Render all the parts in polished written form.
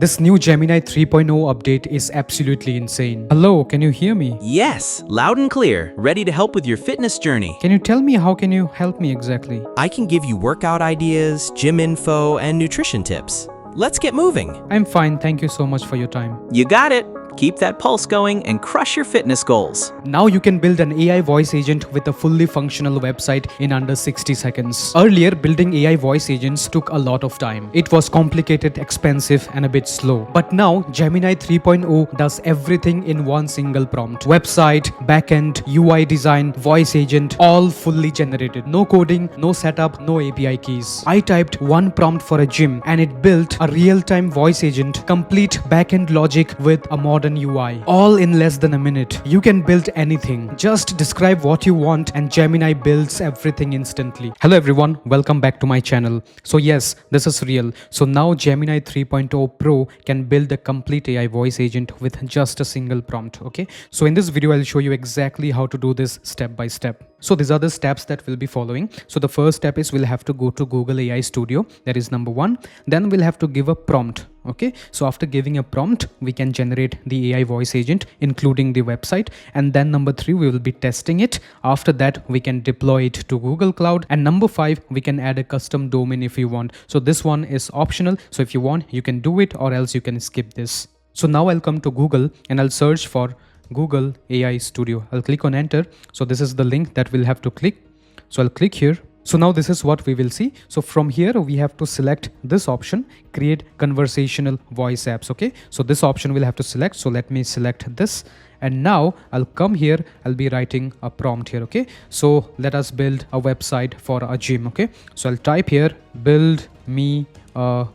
This new Gemini 3.0 update is absolutely insane. Hello, can you hear me? Yes, loud and clear, ready to help with your fitness journey. Can you tell me how can you help me exactly? I can give you workout ideas, gym info, and nutrition tips. Let's get moving. I'm fine, thank you so much for your time. You got it. Keep that pulse going and crush your fitness goals. Now you can build an AI voice agent with a fully functional website in under 60 seconds. Earlier, building AI voice agents took a lot of time. It was complicated, expensive, and a bit slow. But now, Gemini 3.0 does everything in one single prompt. Website, backend, UI design, voice agent, all fully generated. No coding, no setup, no API keys. I typed one prompt for a gym and it built a real-time voice agent, complete backend logic with a modern UI, all in less than a minute. You can build anything. Just describe what you want and Gemini builds everything instantly. Hello everyone, welcome back to my channel. So yes, this is real. So now Gemini 3.0 Pro can build a complete AI voice agent with just a single prompt. Okay, so in this video I'll show you exactly how to do this step by step. So these are the steps that we'll be following. So the first step is we'll have to go to Google AI Studio. That is number one. Then we'll have to give a prompt. Okay, so after giving a prompt, we can generate the AI voice agent, including the website. And then number three, we will be testing it. After that, we can deploy it to Google Cloud. And number five, we can add a custom domain if you want. So this one is optional. So if you want, you can do it or else you can skip this. So now I'll come to Google and I'll search for Google AI Studio. I'll click on enter. So this is the link that we'll have to click. So I'll click here. So now this is what we will see. So from here we have to select this option, create conversational voice apps. Okay, so this option we'll have to select. So let me select this. And now I'll come here, I'll be writing a prompt here. Okay, so let us build a website for a gym. Okay, so I'll type here, build me a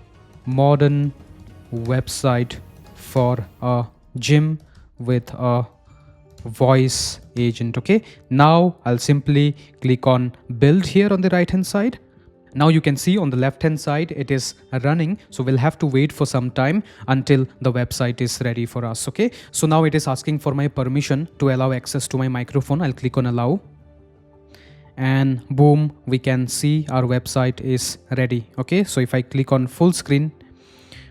modern website for a gym with a voice agent. Okay, now I'll simply click on build here on the right hand side. Now you can see on the left hand side it is running, so we'll have to wait for some time until the website is ready for us. Okay, so now it is asking for my permission to allow access to my microphone. I'll click on allow and boom, we can see our website is ready. Okay, so if I click on full screen,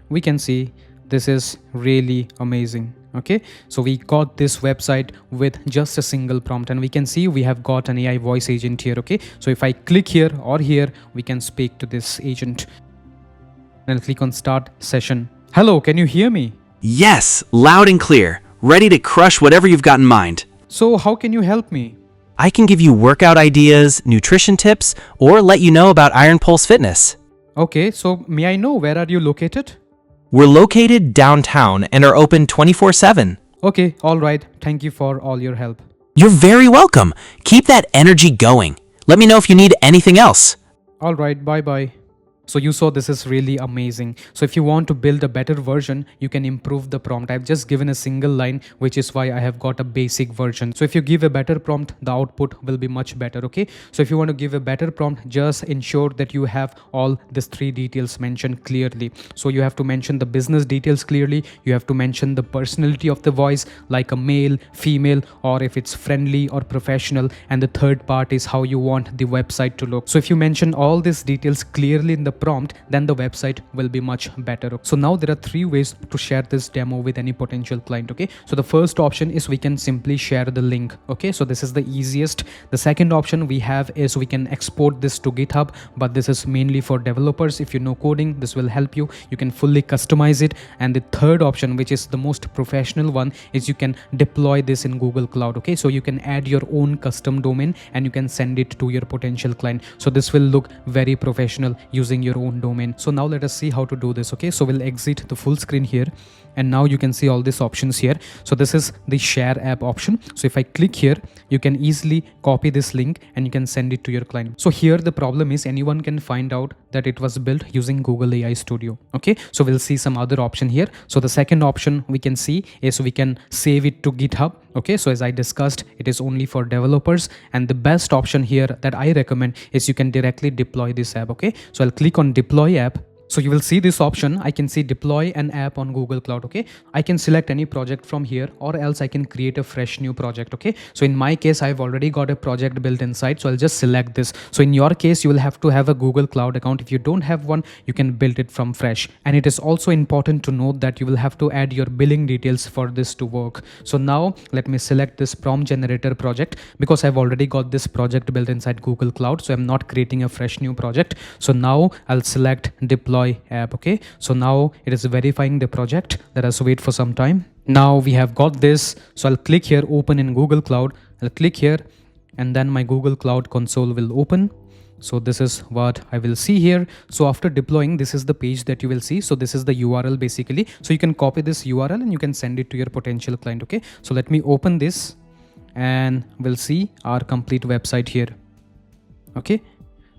we can see this is really amazing. Okay, so we got this website with just a single prompt and we can see we have got an AI voice agent here. Okay, so if I click here or here, we can speak to this agent and click on start session. Hello, can you hear me? Yes, loud and clear, ready to crush whatever you've got in mind. So how can you help me? I can give you workout ideas, nutrition tips, or let you know about Iron Pulse Fitness. Okay, so may I know where are you located? We're located downtown and are open 24/7. Okay, all right. Thank you for all your help. You're very welcome. Keep that energy going. Let me know if you need anything else. All right, bye-bye. So you saw this is really amazing. So if you want to build a better version, you can improve the prompt. I've just given a single line, which is why I have got a basic version. So if you give a better prompt, the output will be much better. Okay, so if you want to give a better prompt, just ensure that you have all these three details mentioned clearly. So you have to mention the business details clearly. You have to mention the personality of the voice, like a male, female, or if it's friendly or professional. And the third part is how you want the website to look. So if you mention all these details clearly in the prompt, then the website will be much better. So now there are three ways to share this demo with any potential client. Okay, so the first option is we can simply share the link. Okay, so this is the easiest. The second option we have is we can export this to GitHub, but this is mainly for developers. If you know coding, this will help you. You can fully customize it. And the third option, which is the most professional one, is you can deploy this in Google Cloud. Okay, so you can add your own custom domain and you can send it to your potential client. So this will look very professional using your own domain. So now let us see how to do this. Okay, so we'll exit the full screen here and now you can see all these options here. So this is the share app option. So if I click here, you can easily copy this link and you can send it to your client. So here the problem is anyone can find out that it was built using Google AI Studio. Okay, so we'll see some other option here. So the second option we can see is we can save it to GitHub. Okay, so as I discussed, it is only for developers, and the best option here that I recommend is you can directly deploy this app. Okay, so I'll click on deploy app So you will see this option. I can see deploy an app on Google Cloud. Okay, I can select any project from here, or else I can create a fresh new project. Okay, so in my case, I've already got a project built inside, so I'll just select this. So in your case, you will have to have a Google Cloud account. If you don't have one, you can build it from fresh. And it is also important to note that you will have to add your billing details for this to work. So now let me select this prompt generator project, because I've already got this project built inside Google Cloud, so I'm not creating a fresh new project. So now I'll select deploy app. Okay, so now it is verifying the project. Let us wait for some time. Now we have got this, so I'll click here, open in Google Cloud. I'll click here, and then my Google Cloud console will open. So this is what I will see here. So after deploying, this is the page that you will see. So this is the URL basically. So you can copy this URL and you can send it to your potential client. Okay, so let me open this and we'll see our complete website here. Okay,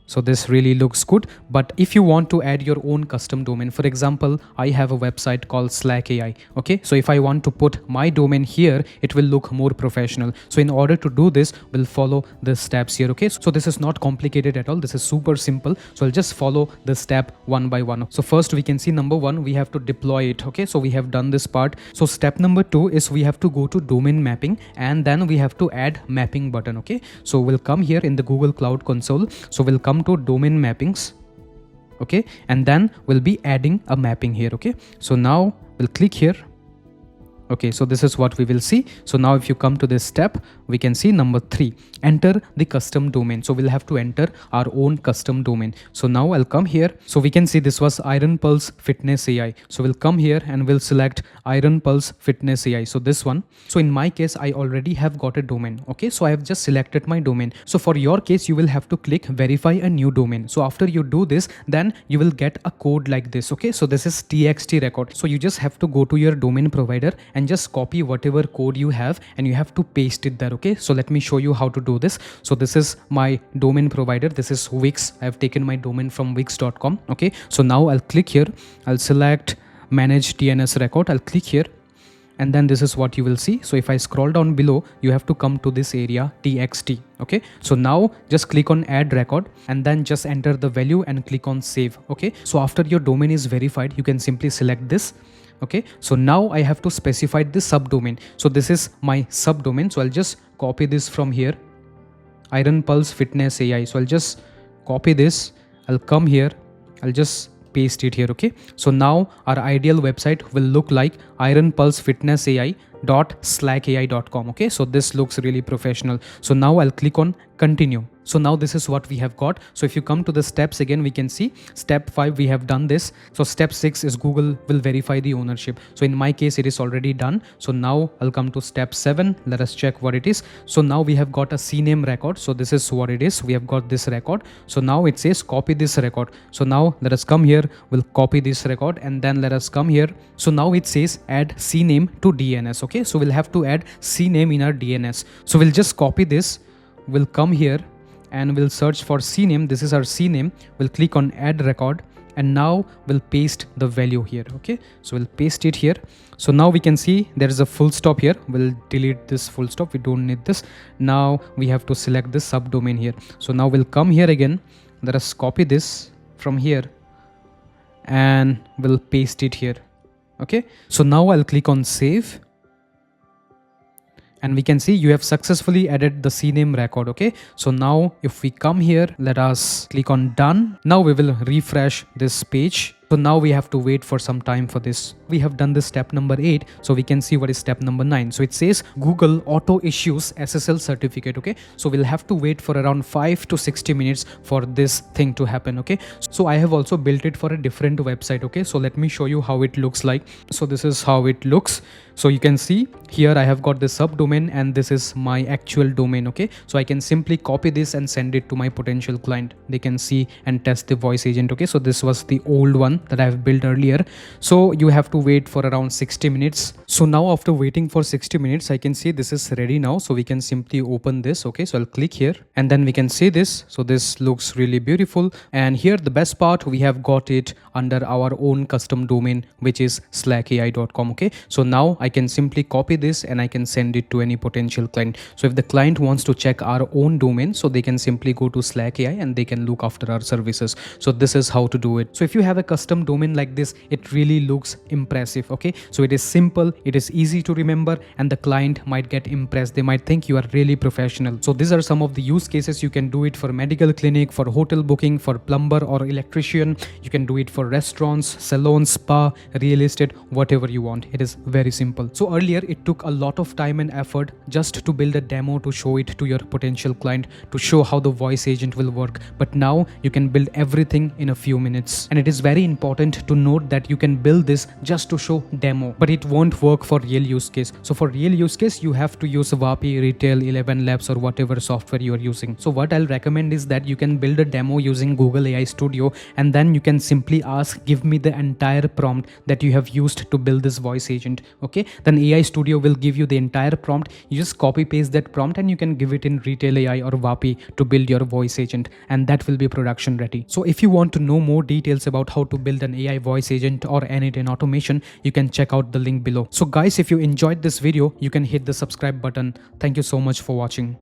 so this really looks good. But if you want to add your own custom domain, for example, I have a website called Slack AI. Okay, so if I want to put my domain here, it will look more professional. So in order to do this, we'll follow the steps here. Okay, so this is not complicated at all. This is super simple. So I'll just follow the step one by one. So first we can see number one, we have to deploy it. Okay, so we have done this part. So step number two is we have to go to domain mapping, and then we have to add mapping button. Okay, so we'll come here in the Google Cloud console. So we'll come to domain mappings. Okay, and then we'll be adding a mapping here. Okay, so now we'll click here. Okay, so this is what we will see. So now if you come to this step, we can see number 3, enter the custom domain. So we'll have to enter our own custom domain. So now I'll come here. So we can see this was Iron Pulse Fitness AI. So we'll come here and we'll select Iron Pulse Fitness AI. So this one. So in my case, I already have got a domain. Okay, so I have just selected my domain. So for your case, you will have to click verify a new domain. So after you do this, then you will get a code like this. Okay, so this is TXT record. So you just have to go to your domain provider and just copy whatever code you have and you have to paste it there. Okay, so let me show you how to do this. So this is my domain provider. This is Wix. I have taken my domain from wix.com. Okay, so now I'll click here. I'll select manage DNS record. I'll click here, and then this is what you will see. So if I scroll down below, you have to come to this area TXT. Okay, so now just click on add record and then just enter the value and click on save. Okay, so after your domain is verified, you can simply select this. Okay, so now I have to specify the subdomain. So this is my subdomain. So I'll just copy this from here, Iron Pulse Fitness AI. So I'll just copy this. I'll come here. I'll just paste it here. Okay, so now our ideal website will look like Iron Pulse Fitness AI .slackai.com. Okay, so this looks really professional. So now I'll click on continue. So now this is what we have got. So if you come to the steps again, we can see step 5 we have done this. So step 6 is Google will verify the ownership. So in my case it is already done. So now I'll come to step 7. Let us check what it is. So now we have got a CNAME record. So this is what it is. We have got this record. So now it says copy this record. So now let us come here. We'll copy this record and then let us come here. So now it says add CNAME to DNS. Okay, so we'll have to add CNAME in our DNS. So we'll just copy this. We'll come here and we'll search for CNAME. This is our CNAME. We'll click on add record and now we'll paste the value here. Okay, so we'll paste it here. So now we can see there is a full stop here. We'll delete this full stop. We don't need this. Now we have to select this subdomain here. So now we'll come here again. Let us copy this from here and we'll paste it here. Okay, so now I'll click on save. And we can see you have successfully added the CNAME record. Okay, so now if we come here, let us click on done. Now we will refresh this page. So now we have to wait for some time for this. We have done this step number 8. So we can see what is step number 9. So it says Google auto issues SSL certificate. Okay, so we'll have to wait for around 5 to 60 minutes for this thing to happen. Okay, so I have also built it for a different website. Okay, so let me show you how it looks like. So this is how it looks. So you can see here I have got the subdomain and this is my actual domain. Okay, so I can simply copy this and send it to my potential client. They can see and test the voice agent. Okay, so this was the old one that I have built earlier. So you have to wait for around 60 minutes. So now after waiting for 60 minutes, I can see this is ready now. So we can simply open this. Okay, so I'll click here and then we can see this. So this looks really beautiful. And here the best part, we have got it under our own custom domain, which is slackai.com. Okay, so now I can simply copy this and I can send it to any potential client. So if the client wants to check our own domain, so they can simply go to Slack AI and they can look after our services. So this is how to do it. So if you have a custom custom domain like this, it really looks impressive. Okay, so it is simple, it is easy to remember, and the client might get impressed. They might think you are really professional. So these are some of the use cases. You can do it for medical clinic, for hotel booking, for plumber or electrician. You can do it for restaurants, salons, spa, real estate, whatever you want. It is very simple. So earlier it took a lot of time and effort just to build a demo to show it to your potential client, to show how the voice agent will work. But now you can build everything in a few minutes. And it is very important to note that you can build this just to show demo, but it won't work for real use case. So for real use case, you have to use Vapi, Retail, 11 Labs, or whatever software you are using. So what I'll recommend is that you can build a demo using Google AI Studio, and then you can simply ask, give me the entire prompt that you have used to build this voice agent. Okay, then AI Studio will give you the entire prompt. You just copy paste that prompt and you can give it in Retail AI or Vapi to build your voice agent, and that will be production ready. So if you want to know more details about how to build an AI voice agent or N8N automation, you can check out the link below. So guys, if you enjoyed this video, you can hit the subscribe button. Thank you so much for watching.